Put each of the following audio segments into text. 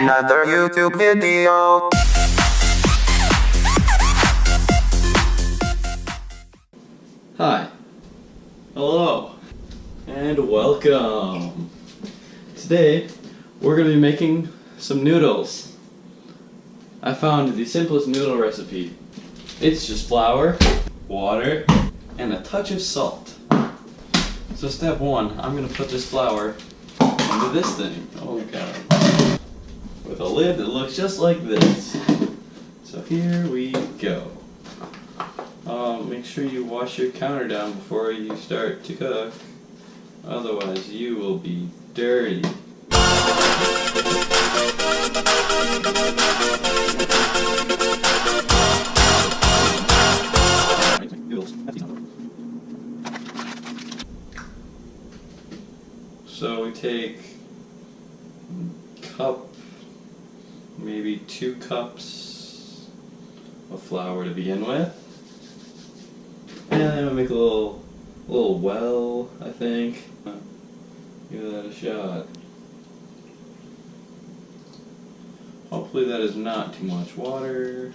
another YouTube video. Hi, hello, and welcome. Today, we're going to be making some noodles. I found the simplest noodle recipe. It's just flour, water, and a touch of salt. So step one, I'm going to put this flour into this thing. Oh god. With a lid that looks just like this. So here we go. Make sure you wash your counter down before you start to cook. Otherwise you will be dirty. So we take maybe 2 cups of flour to begin with. And then we make a little well, I think. Give that a shot. Hopefully that is not too much water.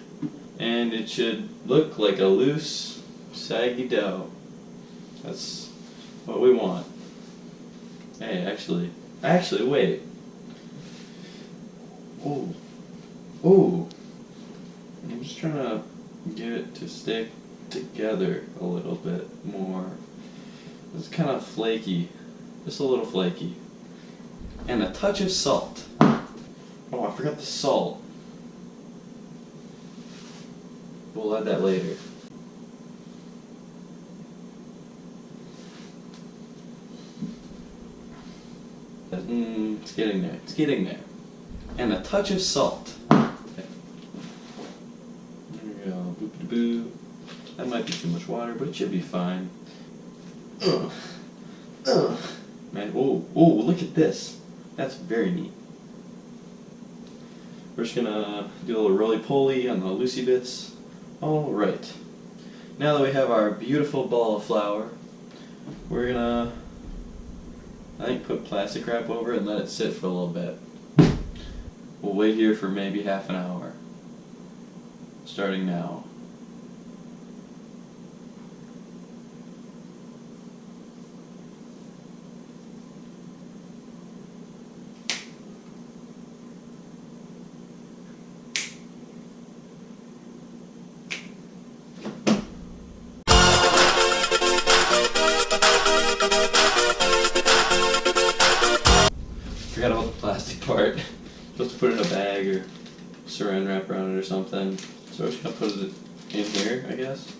And it should look like a loose, saggy dough. That's what we want. Hey, actually, wait. Ooh. I'm just trying to get it to stick together a little bit more. It's kind of flaky, just a little flaky. And a touch of salt. Oh, I forgot the salt. We'll add that later. It's getting there. And a touch of salt. There we go, boop-de-boo. That might be too much water, but it should be fine. Man, whoa, look at this. That's very neat. We're just gonna do a little roly-poly on the loosey bits. Alright. Now that we have our beautiful ball of flour, we're gonna, I think, put plastic wrap over it and let it sit for a little bit. We'll wait here for maybe half an hour. Starting now. Forgot about the plastic part. Supposed to put it in a bag or saran wrap around it or something. So we're just gonna put it in here, I guess.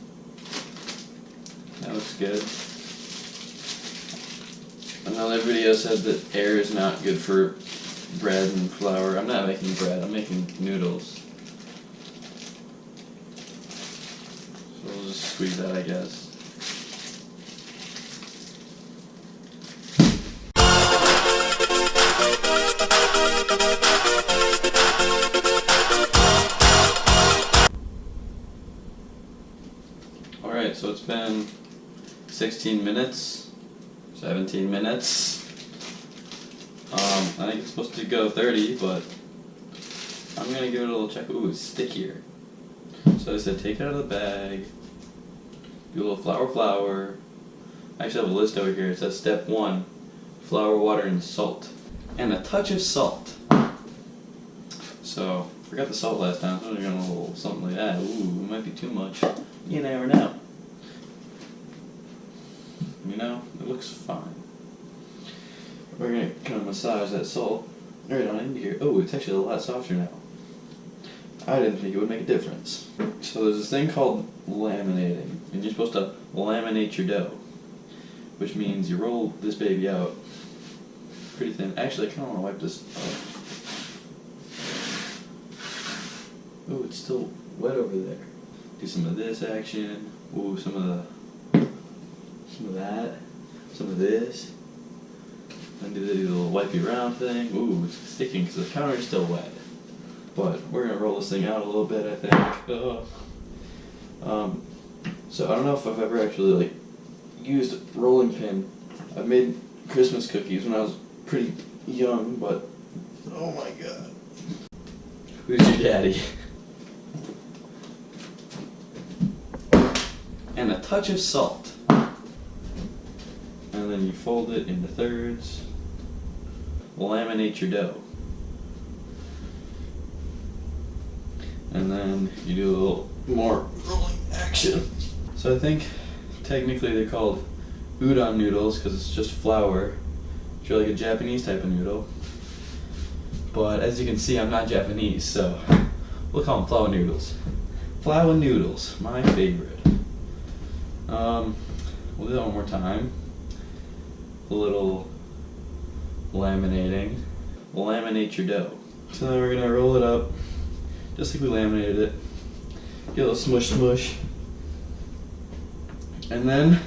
That looks good. Another video said that air is not good for bread and flour. I'm not making bread, I'm making noodles. So we'll just squeeze that, I guess. Alright, so it's been 16 minutes, 17 minutes. I think it's supposed to go 30, but I'm gonna give it a little check. Ooh, it's stickier. So I said take it out of the bag, do a little flour. I actually have a list over here. It says step 1, flour, water, and salt. And a touch of salt. So, forgot the salt last time, so I'm gonna do a little something like that. Ooh, it might be too much. You never know. You know, it looks fine. We're gonna kind of massage that salt right on into here. Oh, it's actually a lot softer now. I didn't think it would make a difference. So there's this thing called laminating, and you're supposed to laminate your dough, which means you roll this baby out pretty thin. Actually, I kind of want to wipe this off. Oh, it's still wet over there. Do some of this action. Ooh, some of that. Some of this. Then do the little wipey around thing. Ooh, it's sticking because the counter is still wet. But we're gonna roll this thing out a little bit, I think. So I don't know if I've ever actually used a rolling pin. I've made Christmas cookies when I was pretty young, but oh my god. Who's your daddy? And a touch of salt. And then you fold it into thirds. Laminate your dough. And then you do a little more rolling action. So I think technically they're called udon noodles because it's just flour. It's really like a Japanese type of noodle. But as you can see, I'm not Japanese, so we'll call them flour noodles. Flour noodles, my favorite. We'll do that one more time. A little laminating. We'll laminate your dough. So then we're gonna roll it up, just like we laminated it. Get a little smush smush. And then,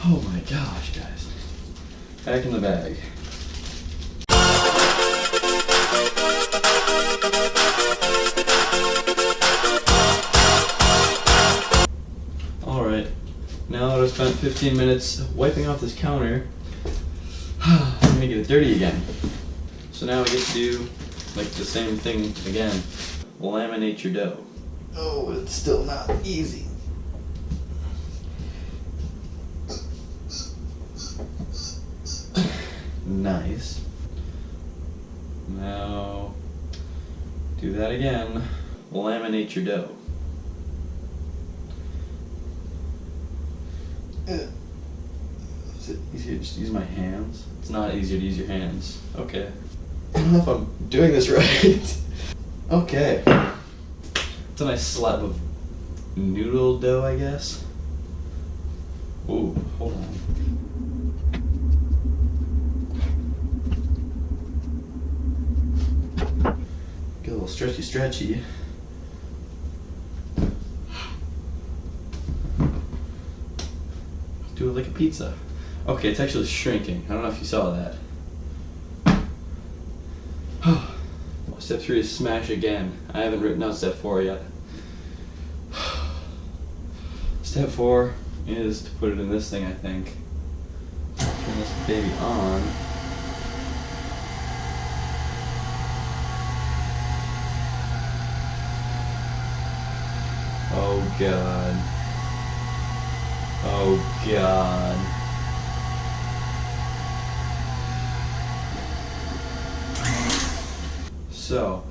oh my gosh, guys. Back in the bag. Alright, now that I've spent 15 minutes wiping off this counter, I'm gonna get it dirty again. So now we get to do like the same thing again. Laminate your dough. Oh, it's still not easy. Nice. Now, do that again. Laminate your dough. Is it easier to just use my hands? It's not easier to use your hands. Okay. I don't know if I'm doing this right. Okay. It's a nice slab of noodle dough, I guess. Ooh, hold on. Get a little stretchy. Do it like a pizza. Okay, it's actually shrinking. I don't know if you saw that. Step 3 is smash again. I haven't written out step 4 yet. Step 4 is to put it in this thing, I think. Turn this baby on. Oh God. Oh God. So,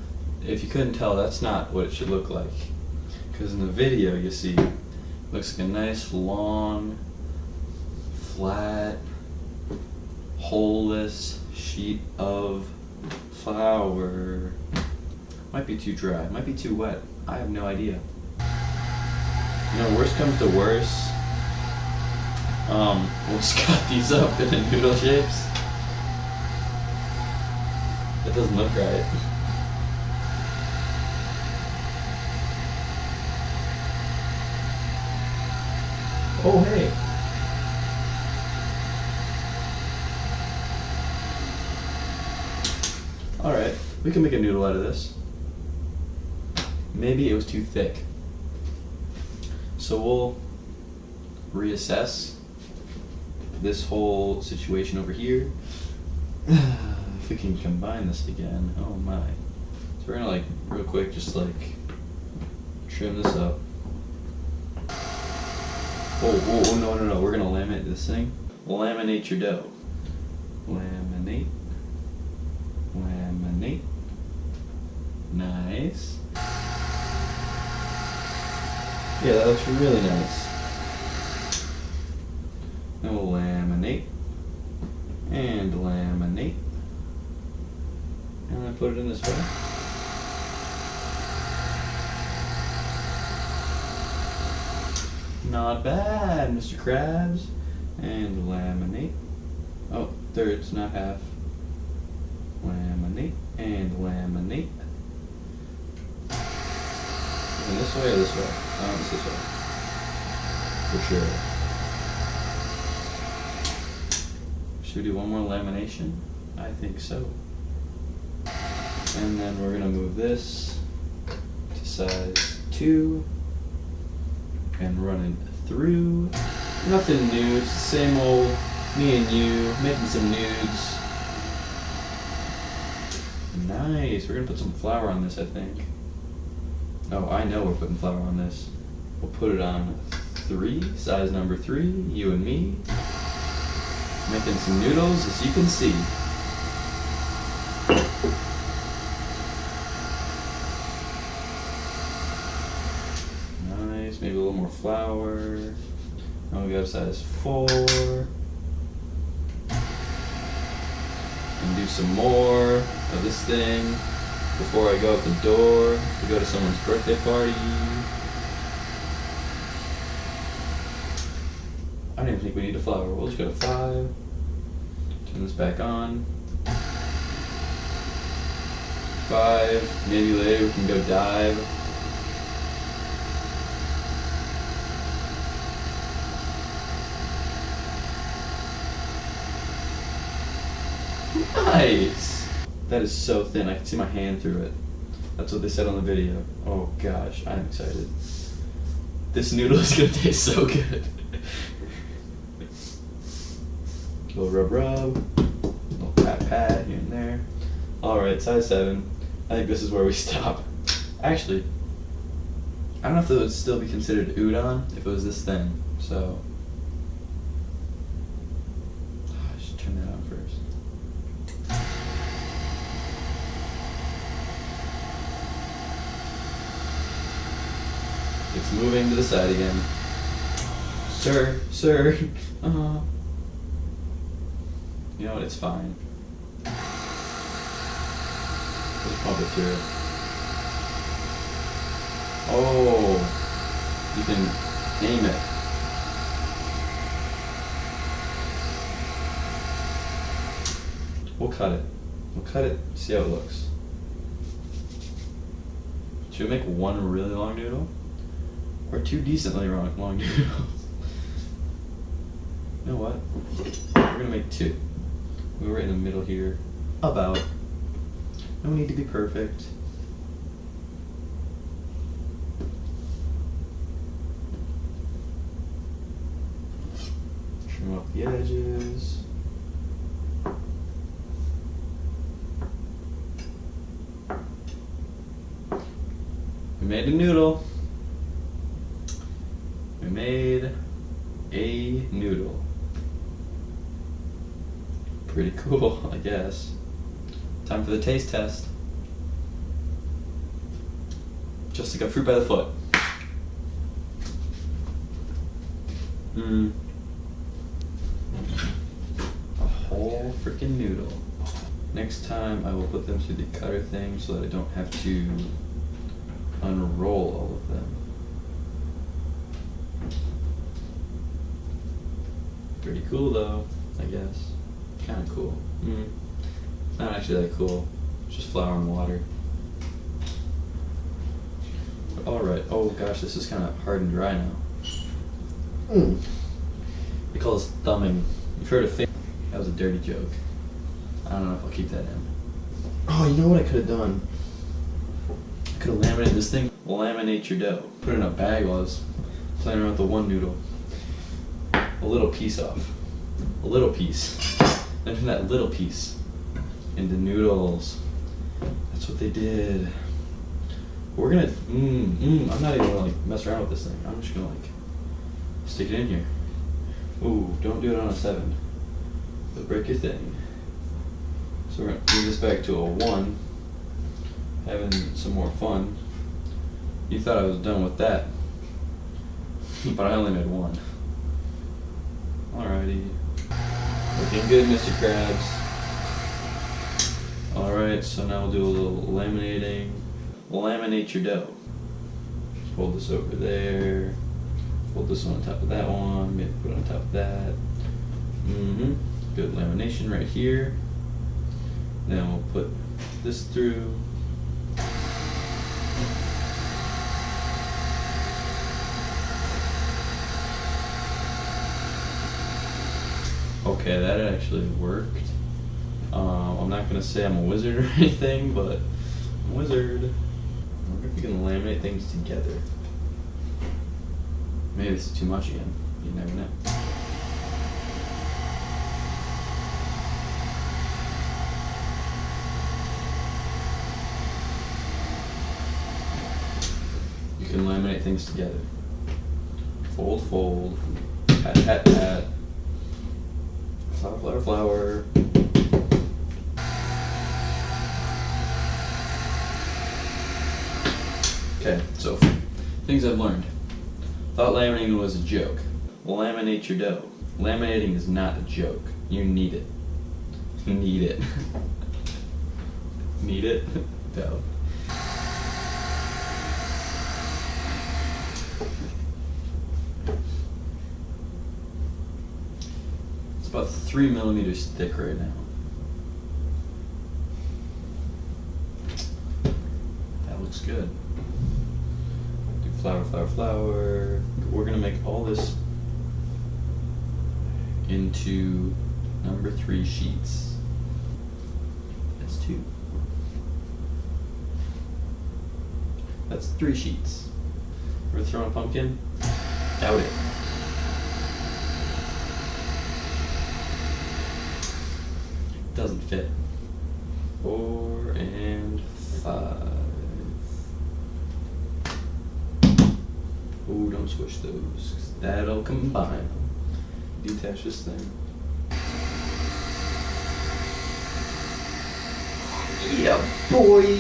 if you couldn't tell, that's not what it should look like. Because in the video, you see, it looks like a nice, long, flat, holeless sheet of flour. Might be too dry, might be too wet. I have no idea. You know, worst comes to worst. We'll just cut these up into noodle shapes. That doesn't look right. Oh, hey. Alright, we can make a noodle out of this. Maybe it was too thick. So we'll reassess this whole situation over here. If we can combine this again, oh my. So we're gonna like, real quick, just like trim this up. Oh, no, we're gonna laminate this thing. Laminate your dough. Laminate. Laminate. Nice. Yeah, that looks really nice. Now we'll laminate. And laminate. And then put it in this way. Not bad, Mr. Krabs. And laminate. Oh, thirds, not half. Laminate and laminate. And this way or this way? It's this way. For sure. Should we do one more lamination? I think so. And then we're gonna move this to size 2 and run it through. Nothing new, it's the same old me and you making some nudes. Nice. We're gonna put some flour on this, I think. Oh, I know we're putting flour on this. We'll put it on 3, size number 3, you and me. Making some noodles, as you can see. Nice, maybe a little more flour. Now we got size 4. And do some more of this thing before I go out the door to go to someone's birthday party. I don't even think we need a flour. We'll just go to 5. Turn this back on. 5. Maybe later we can go dive. Nice! That is so thin. I can see my hand through it. That's what they said on the video. Oh gosh, I'm excited. This noodle is gonna taste so good. A little rub, a little pat here and there. Alright, size 7. I think this is where we stop. Actually, I don't know if it would still be considered udon if it was this thin, so. I should turn that on first. It's moving to the side again. Sir. You know what, it's fine. Just pump it through. Oh, you can aim it. We'll cut it. We'll cut it, see how it looks. Should we make one really long noodle? Or 2 decently long noodles? You know what? We're gonna make 2. We were in the middle here. About. No need to be perfect. Trim up the edges. We made a noodle. We made a noodle. Pretty cool, I guess. Time for the taste test. Just like a fruit by the foot. A whole freaking noodle. Next time I will put them through the cutter thing so that I don't have to unroll all of them. Pretty cool though, I guess. Kind of cool. Not actually that cool. It's just flour and water. Alright. Oh gosh, this is kind of hard and dry now. They call this thumbing. You've heard of fake? That was a dirty joke. I don't know if I'll keep that in. Oh, you know what I could have done? I could have laminated this thing. Laminate your dough. Put it in a bag while I was playing around with the one noodle. A little piece off. A little piece. Then from that little piece into noodles. That's what they did. We're gonna, I'm not even gonna like mess around with this thing. I'm just gonna like stick it in here. Ooh, don't do it on a 7. You'll break your thing. So we're gonna move this back to a 1. Having some more fun. You thought I was done with that. But I only made 1. Alrighty. Looking good, Mr. Krabs. Alright, so now we'll do a little laminating. Laminate your dough. Just fold this over there. Fold this one on top of that one. Maybe put it on top of that. Good lamination right here. Then we'll put this through. Okay, that actually worked. I'm not going to say I'm a wizard or anything, but I'm a wizard. I wonder if you can laminate things together. Maybe this is too much again. You never know. can laminate things together. Fold, fold. Pat, pat, pat. Flour, flour, flour. Okay, so things I've learned. Thought laminating was a joke. Laminate your dough. Laminating is not a joke. You need it. You need it. Need it? Dough. It's about 3 millimeters thick right now. That looks good. Do flour, flour, flour. We're gonna make all this into number 3 sheets. That's 2. That's 3 sheets. Ever thrown a pumpkin? Doubt it. Doesn't fit. 4 and 5. Oh, don't switch those, 'cause that'll combine. Detach this thing. Yeah, boy!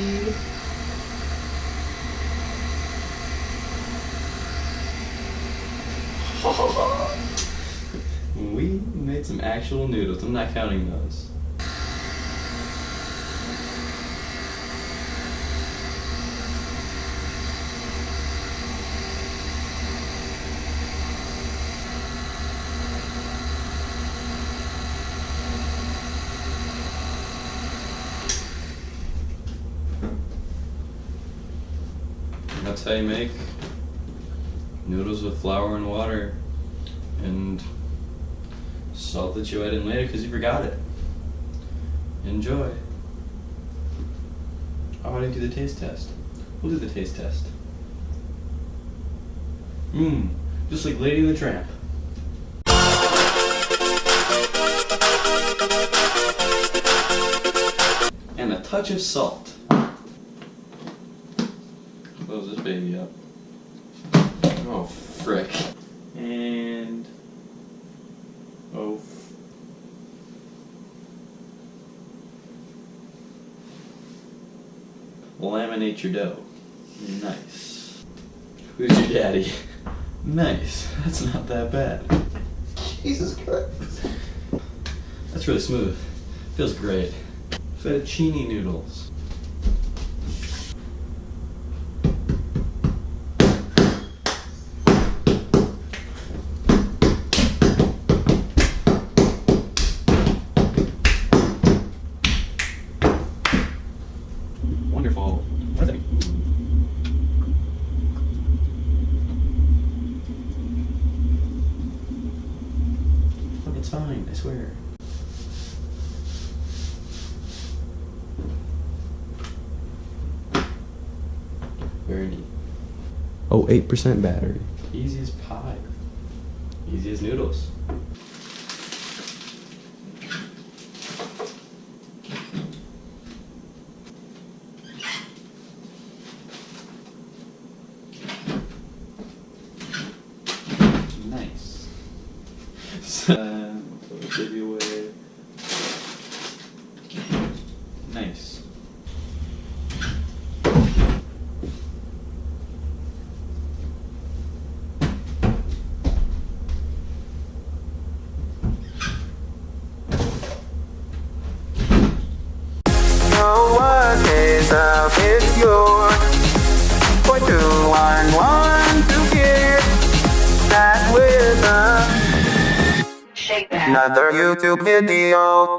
We made some actual noodles. I'm not counting those. That's how you make noodles with flour and water and salt that you add in later because you forgot it. Enjoy. Oh, I didn't do the taste test. We'll do the taste test. Just like Lady the Tramp. And a touch of salt. Close this baby up. Oh, frick. And... oh. Laminate your dough. Nice. Who's your daddy? Nice. That's not that bad. Jesus Christ. That's really smooth. Feels great. Fettuccine noodles. Wonderful. Perfect. It's fine, I swear. Very neat. Oh, 8% battery. Easy as pie. Easy as noodles. Nice. Put the baby away. Nice. No one is out, it's yours. 4, 2, 1, 1, 2 here. That with Shake that. another YouTube video.